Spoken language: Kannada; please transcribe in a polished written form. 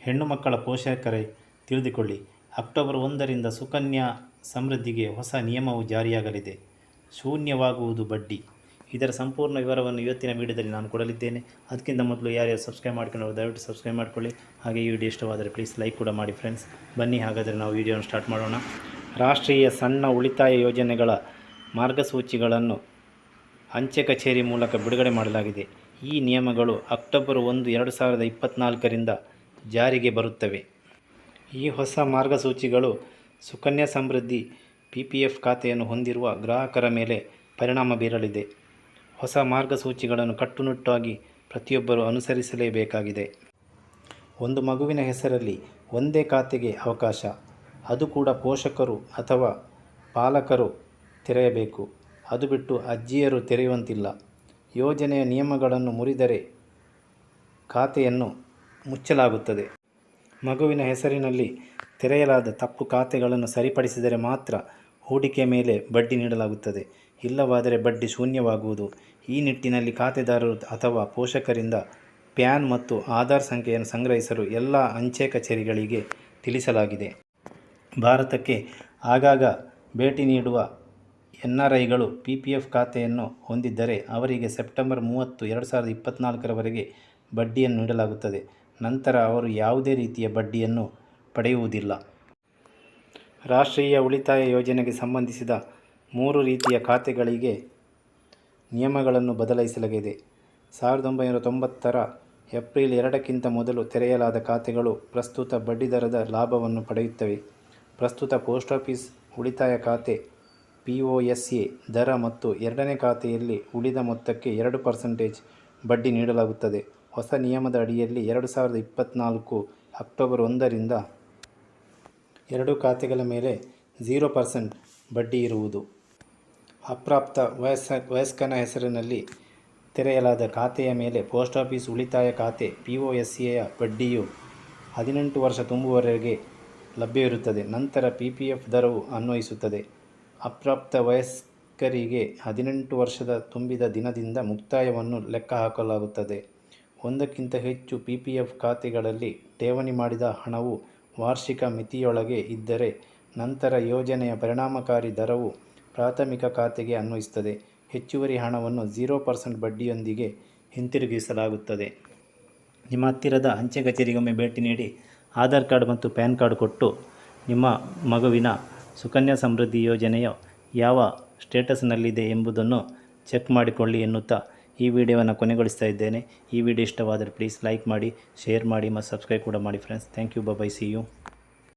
ಹೆಣ್ಣು ಮಕ್ಕಳ ಪೋಷಕರೇ ತಿಳಿದುಕೊಳ್ಳಿ, ಅಕ್ಟೋಬರ್ 1ರಿಂದ ಸುಕನ್ಯಾ ಸಮೃದ್ಧಿಗೆ ಹೊಸ ನಿಯಮವು ಜಾರಿಯಾಗಲಿದೆ. ಶೂನ್ಯವಾಗುವುದು ಬಡ್ಡಿ. ಇದರ ಸಂಪೂರ್ಣ ವಿವರವನ್ನು ಇವತ್ತಿನ ವಿಡಿಯೋದಲ್ಲಿ ನಾನು ಕೊಡಲಿದ್ದೇನೆ. ಅದಕ್ಕಿಂತ ಮೊದಲು ಯಾರ್ಯಾರು ಸಬ್ಸ್ಕ್ರೈಬ್ ಮಾಡ್ಕೊಂಡು ದಯವಿಟ್ಟು ಸಬ್ಸ್ಕ್ರೈಬ್ ಮಾಡ್ಕೊಳ್ಳಿ. ಹಾಗೆ ಈ ವಿಡಿಯೋ ಇಷ್ಟವಾದರೆ ಪ್ಲೀಸ್ ಲೈಕ್ ಕೂಡ ಮಾಡಿ ಫ್ರೆಂಡ್ಸ್. ಬನ್ನಿ ಹಾಗಾದರೆ ನಾವು ವಿಡಿಯೋನ ಸ್ಟಾರ್ಟ್ ಮಾಡೋಣ. ರಾಷ್ಟ್ರೀಯ ಸಣ್ಣ ಉಳಿತಾಯ ಯೋಜನೆಗಳ ಮಾರ್ಗಸೂಚಿಗಳನ್ನು ಅಂಚೆ ಕಚೇರಿ ಮೂಲಕ ಬಿಡುಗಡೆ ಮಾಡಲಾಗಿದೆ. ಈ ನಿಯಮಗಳು ಅಕ್ಟೋಬರ್ 1, 2024ರಿಂದ ಜಾರಿಗೆ ಬರುತ್ತವೆ. ಈ ಹೊಸ ಮಾರ್ಗಸೂಚಿಗಳು ಸುಕನ್ಯಾ ಸಮೃದ್ಧಿ PPF ಖಾತೆಯನ್ನು ಹೊಂದಿರುವ ಗ್ರಾಹಕರ ಮೇಲೆ ಪರಿಣಾಮ ಬೀರಲಿದೆ. ಹೊಸ ಮಾರ್ಗಸೂಚಿಗಳನ್ನು ಕಟ್ಟುನಿಟ್ಟಾಗಿ ಪ್ರತಿಯೊಬ್ಬರೂ ಅನುಸರಿಸಲೇಬೇಕಾಗಿದೆ. ಒಂದು ಮಗುವಿನ ಹೆಸರಲ್ಲಿ ಒಂದೇ ಖಾತೆಗೆ ಅವಕಾಶ, ಅದು ಕೂಡ ಪೋಷಕರು ಅಥವಾ ಪಾಲಕರು ತೆರೆಯಬೇಕು. ಅದು ಬಿಟ್ಟು ಅಜ್ಜಿಯರು ತೆರೆಯುವಂತಿಲ್ಲ. ಯೋಜನೆಯ ನಿಯಮಗಳನ್ನು ಮುರಿದರೆ ಖಾತೆಯನ್ನು ಮುಚ್ಚಲಾಗುತ್ತದೆ. ಮಗುವಿನ ಹೆಸರಿನಲ್ಲಿ ತೆರೆಯಲಾದ ತಪ್ಪು ಖಾತೆಗಳನ್ನು ಸರಿಪಡಿಸಿದರೆ ಮಾತ್ರ ಹೂಡಿಕೆ ಮೇಲೆ ಬಡ್ಡಿ ನೀಡಲಾಗುತ್ತದೆ. ಇಲ್ಲವಾದರೆ ಬಡ್ಡಿ ಶೂನ್ಯವಾಗುವುದು. ಈ ನಿಟ್ಟಿನಲ್ಲಿ ಖಾತೆದಾರರು ಅಥವಾ ಪೋಷಕರಿಂದ ಪ್ಯಾನ್ ಮತ್ತು ಆಧಾರ್ ಸಂಖ್ಯೆಯನ್ನು ಸಂಗ್ರಹಿಸಲು ಎಲ್ಲ ಅಂಚೆ ಕಚೇರಿಗಳಿಗೆ ತಿಳಿಸಲಾಗಿದೆ. ಭಾರತಕ್ಕೆ ಆಗಾಗ ಭೇಟಿ ನೀಡುವ NRIಗಳು PPF ಖಾತೆಯನ್ನು ಹೊಂದಿದ್ದರೆ ಅವರಿಗೆ ಸೆಪ್ಟೆಂಬರ್ 30, 2024ರವರೆಗೆ ಬಡ್ಡಿಯನ್ನು ನೀಡಲಾಗುತ್ತದೆ. ನಂತರ ಅವರು ಯಾವುದೇ ರೀತಿಯ ಬಡ್ಡಿಯನ್ನು ಪಡೆಯುವುದಿಲ್ಲ. ರಾಷ್ಟ್ರೀಯ ಉಳಿತಾಯ ಯೋಜನೆಗೆ ಸಂಬಂಧಿಸಿದ 3 ರೀತಿಯ ಖಾತೆಗಳಿಗೆ ನಿಯಮಗಳನ್ನು ಬದಲಾಯಿಸಲಾಗಿದೆ. 1990ರ ಏಪ್ರಿಲ್ 2ಕ್ಕಿಂತ ಮೊದಲು ತೆರೆಯಲಾದ ಖಾತೆಗಳು ಪ್ರಸ್ತುತ ಬಡ್ಡಿದರದ ಲಾಭವನ್ನು ಪಡೆಯುತ್ತವೆ. ಪ್ರಸ್ತುತ ಪೋಸ್ಟ್ ಆಫೀಸ್ ಉಳಿತಾಯ ಖಾತೆ POSA ದರ ಮತ್ತು ಎರಡನೇ ಖಾತೆಯಲ್ಲಿ ಉಳಿದ ಮೊತ್ತಕ್ಕೆ 2% ಬಡ್ಡಿ ನೀಡಲಾಗುತ್ತದೆ. ಹೊಸ ನಿಯಮದ ಅಡಿಯಲ್ಲಿ 2024 ಅಕ್ಟೋಬರ್ 1ರಿಂದ ಎರಡೂ ಖಾತೆಗಳ ಮೇಲೆ 0% ಬಡ್ಡಿ ಇರುವುದು. ಅಪ್ರಾಪ್ತ ವಯಸ್ಕನ ಹೆಸರಿನಲ್ಲಿ ತೆರೆಯಲಾದ ಖಾತೆಯ ಮೇಲೆ ಪೋಸ್ಟ್ ಆಫೀಸ್ ಉಳಿತಾಯ ಖಾತೆ POSAಯ ಬಡ್ಡಿಯು 18 ವರ್ಷ ತುಂಬುವವರೆಗೆ ಲಭ್ಯವಿರುತ್ತದೆ. ನಂತರ PPF ದರವು ಅನ್ವಯಿಸುತ್ತದೆ. ಅಪ್ರಾಪ್ತ ವಯಸ್ಕರಿಗೆ 18 ವರ್ಷದ ತುಂಬಿದ ದಿನದಿಂದ ಮುಕ್ತಾಯವನ್ನು ಲೆಕ್ಕಹಾಕಲಾಗುತ್ತದೆ. ಒಂದಕ್ಕಿಂತ ಹೆಚ್ಚು PPF ಖಾತೆಗಳಲ್ಲಿ ಠೇವಣಿ ಮಾಡಿದ ಹಣವು ವಾರ್ಷಿಕ ಮಿತಿಯೊಳಗೆ ಇದ್ದರೆ ನಂತರ ಯೋಜನೆಯ ಪರಿಣಾಮಕಾರಿ ದರವು ಪ್ರಾಥಮಿಕ ಖಾತೆಗೆ ಅನ್ವಯಿಸುತ್ತದೆ. ಹೆಚ್ಚುವರಿ ಹಣವನ್ನು 0% ಬಡ್ಡಿಯೊಂದಿಗೆ ಹಿಂತಿರುಗಿಸಲಾಗುತ್ತದೆ. ನಿಮ್ಮ ಹತ್ತಿರದ ಅಂಚೆ ಕಚೇರಿಗೊಮ್ಮೆ ಭೇಟಿ ನೀಡಿ ಆಧಾರ್ ಕಾರ್ಡ್ ಮತ್ತು ಪ್ಯಾನ್ ಕಾರ್ಡ್ ಕೊಟ್ಟು ನಿಮ್ಮ ಮಗುವಿನ ಸುಕನ್ಯಾ ಸಮೃದ್ಧಿ ಯೋಜನೆಯು ಯಾವ ಸ್ಟೇಟಸ್ನಲ್ಲಿದೆ ಎಂಬುದನ್ನು ಚೆಕ್ ಮಾಡಿಕೊಳ್ಳಿ ಎನ್ನುತ್ತಾ ಈ ವಿಡಿಯೋವನ್ನು ಕೊನೆಗೊಳಿಸ್ತಾ ಇದ್ದೇನೆ. ಈ ವಿಡಿಯೋ ಇಷ್ಟವಾದರೆ ಪ್ಲೀಸ್ ಲೈಕ್ ಮಾಡಿ, ಶೇರ್ ಮಾಡಿ ಮತ್ತು ಸಬ್ಸ್ಕ್ರೈಬ್ ಕೂಡ ಮಾಡಿ friends. Thank you. Bye. See you.